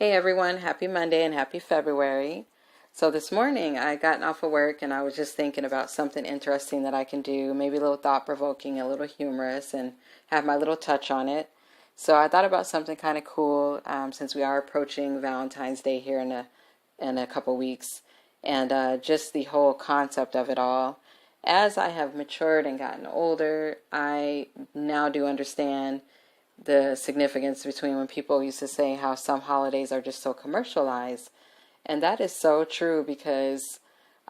Hey everyone, happy Monday and happy February. So this morning I gotten off of work and I was just thinking about something interesting that I can do, maybe a little thought-provoking, a little humorous, and have my little touch on it. So I thought about something kind of cool since we are approaching Valentine's Day here in a couple weeks, and just the whole concept of it all. As I have matured and gotten older, I now do understand the significance between when people used to say how some holidays are just so commercialized. And that is so true because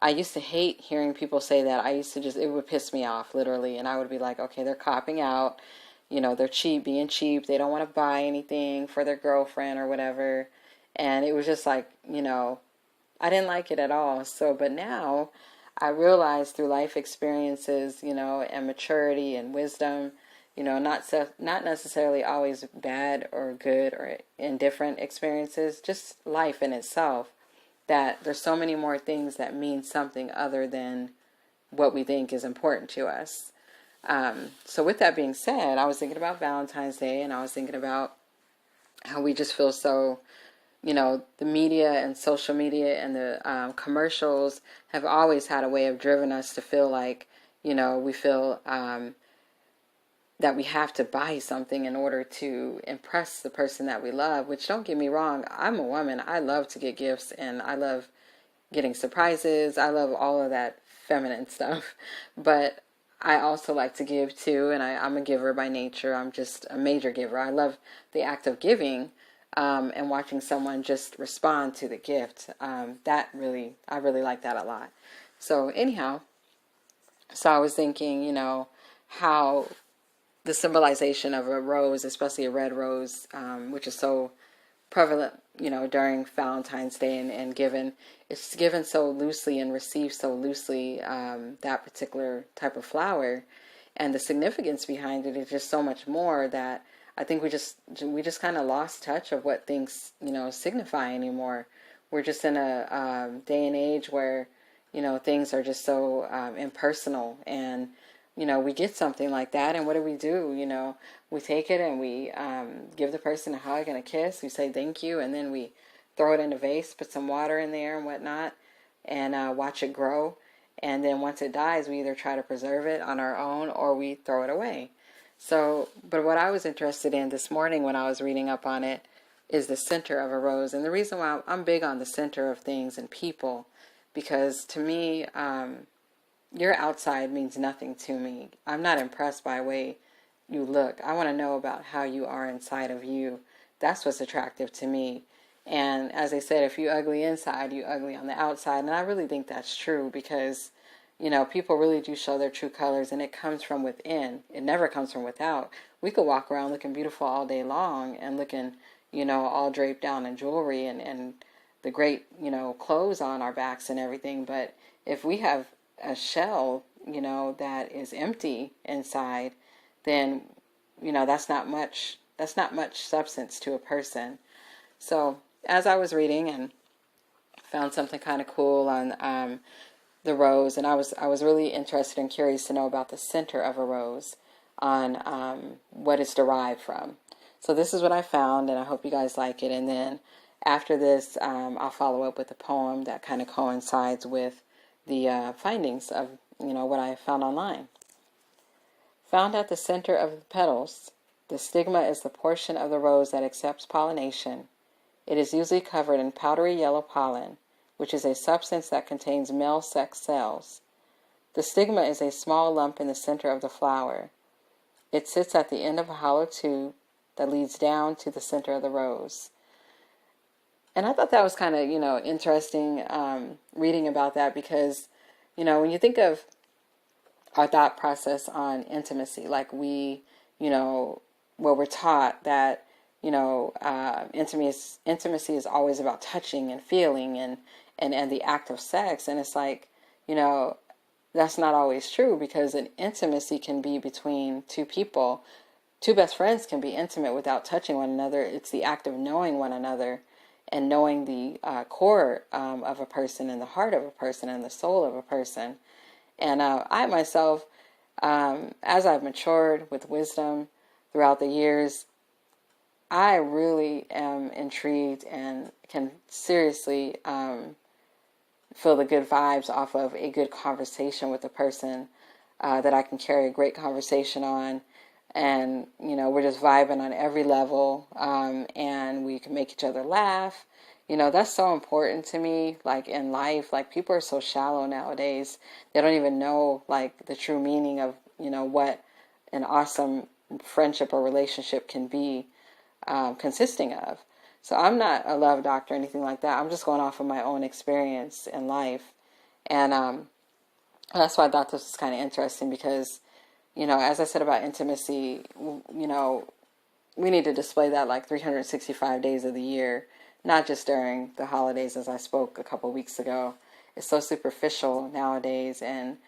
I used to hate hearing people say that. I used to just, it would piss me off literally. And I would be like, okay, they're copping out. They're cheap, being cheap. They don't want to buy anything for their girlfriend or whatever. And it was just like, I didn't like it at all. So, but now I realize through life experiences, and maturity and wisdom, not necessarily always bad or good or indifferent experiences, just life in itself, that there's so many more things that mean something other than what we think is important to us. So with that being said, I was thinking about Valentine's Day, and I was thinking about how we just feel so, the media and social media and the commercials have always had a way of driving us to feel like, we feel that we have to buy something in order to impress the person that we love, which, don't get me wrong, I'm a woman. I love to get gifts and I love getting surprises. I love all of that feminine stuff. But I also like to give too, and I'm a giver by nature. I'm just a major giver. I love the act of giving and watching someone just respond to the gift. I really like that a lot. So anyhow, I was thinking, how the symbolization of a rose, especially a red rose, which is so prevalent, during Valentine's Day and given, it's given so loosely and received so loosely, that particular type of flower, and the significance behind it is just so much more that I think we just kind of lost touch of what things, signify anymore. We're just in a day and age where, things are just so impersonal, and we get something like that, and what do? We take it and we give the person a hug and a kiss. We say thank you, and then we throw it in a vase, put some water in there and whatnot, and watch it grow. And then once it dies, we either try to preserve it on our own or we throw it away. So, but what I was interested in this morning when I was reading up on it is the center of a rose. And the reason why I'm big on the center of things and people, because to me, your outside means nothing to me. I'm not impressed by the way you look. I want to know about how you are inside of you. That's what's attractive to me. And as I said, if you ugly inside, you ugly on the outside. And I really think that's true because, people really do show their true colors, and it comes from within. It never comes from without. We could walk around looking beautiful all day long and looking, all draped down in jewelry and the great, clothes on our backs and everything. But if we have a shell, that is empty inside, then, that's not much substance to a person. So as I was reading and found something kind of cool on the rose, and I was really interested and curious to know about the center of a rose on what it's derived from. So this is what I found, and I hope you guys like it. And then after this, I'll follow up with a poem that kind of coincides with the findings of, what I found online. Found at the center of the petals, the stigma is the portion of the rose that accepts pollination. It is usually covered in powdery yellow pollen, which is a substance that contains male sex cells. The stigma is a small lump in the center of the flower. It sits at the end of a hollow tube that leads down to the center of the rose. And I thought that was kind of, interesting reading about that because, when you think of our thought process on intimacy, like we're taught that, intimacy is always about touching and feeling and the act of sex. And it's like, that's not always true because an intimacy can be between two people. Two best friends can be intimate without touching one another. It's the act of knowing one another and knowing the core of a person and the heart of a person and the soul of a person. And I myself, as I've matured with wisdom throughout the years, I really am intrigued and can seriously feel the good vibes off of a good conversation with a person that I can carry a great conversation on. And, we're just vibing on every level, and we can make each other laugh. That's so important to me, like in life. Like, people are so shallow nowadays. They don't even know, like, the true meaning of, what an awesome friendship or relationship can be consisting of. So I'm not a love doctor or anything like that. I'm just going off of my own experience in life. And that's why I thought this was kind of interesting because, as I said about intimacy, we need to display that like 365 days of the year, not just during the holidays, as I spoke a couple weeks ago. It's so superficial nowadays, and,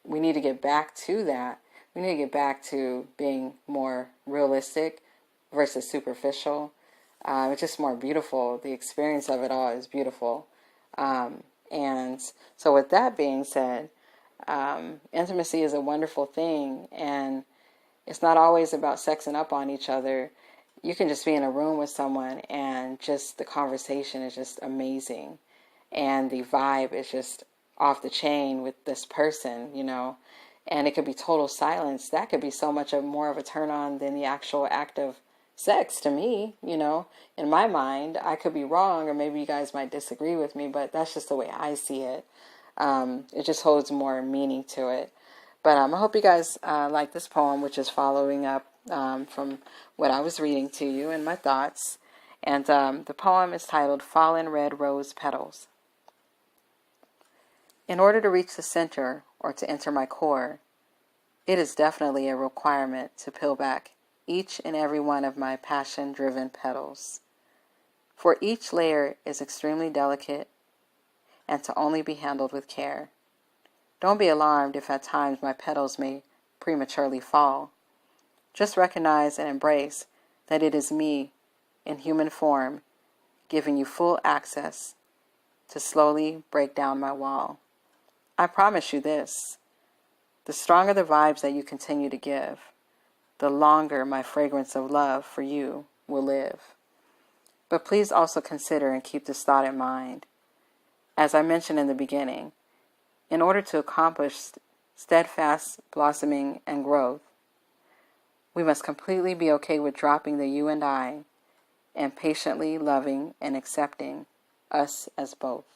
we need to get back to that. We need to get back to being more realistic versus superficial. It's just more beautiful. The experience of it all is beautiful. And so with that being said, intimacy is a wonderful thing, and it's not always about sexing up on each other. You can just be in a room with someone and just the conversation is just amazing. And the vibe is just off the chain with this person, and it could be total silence. That could be so much more of a turn on than the actual act of sex to me, in my mind. I could be wrong, or maybe you guys might disagree with me, but that's just the way I see it. It just holds more meaning to it. But I hope you guys like this poem, which is following up from what I was reading to you and my thoughts. And the poem is titled Fallen Red Rose Petals. In order to reach the center, or to enter my core, it is definitely a requirement to peel back each and every one of my passion-driven petals. For each layer is extremely delicate and to only be handled with care. Don't be alarmed if at times my petals may prematurely fall. Just recognize and embrace that it is me in human form giving you full access to slowly break down my wall. I promise you this, the stronger the vibes that you continue to give, the longer my fragrance of love for you will live. But please also consider and keep this thought in mind. As I mentioned in the beginning, in order to accomplish steadfast blossoming and growth, we must completely be okay with dropping the you and I and patiently loving and accepting us as both.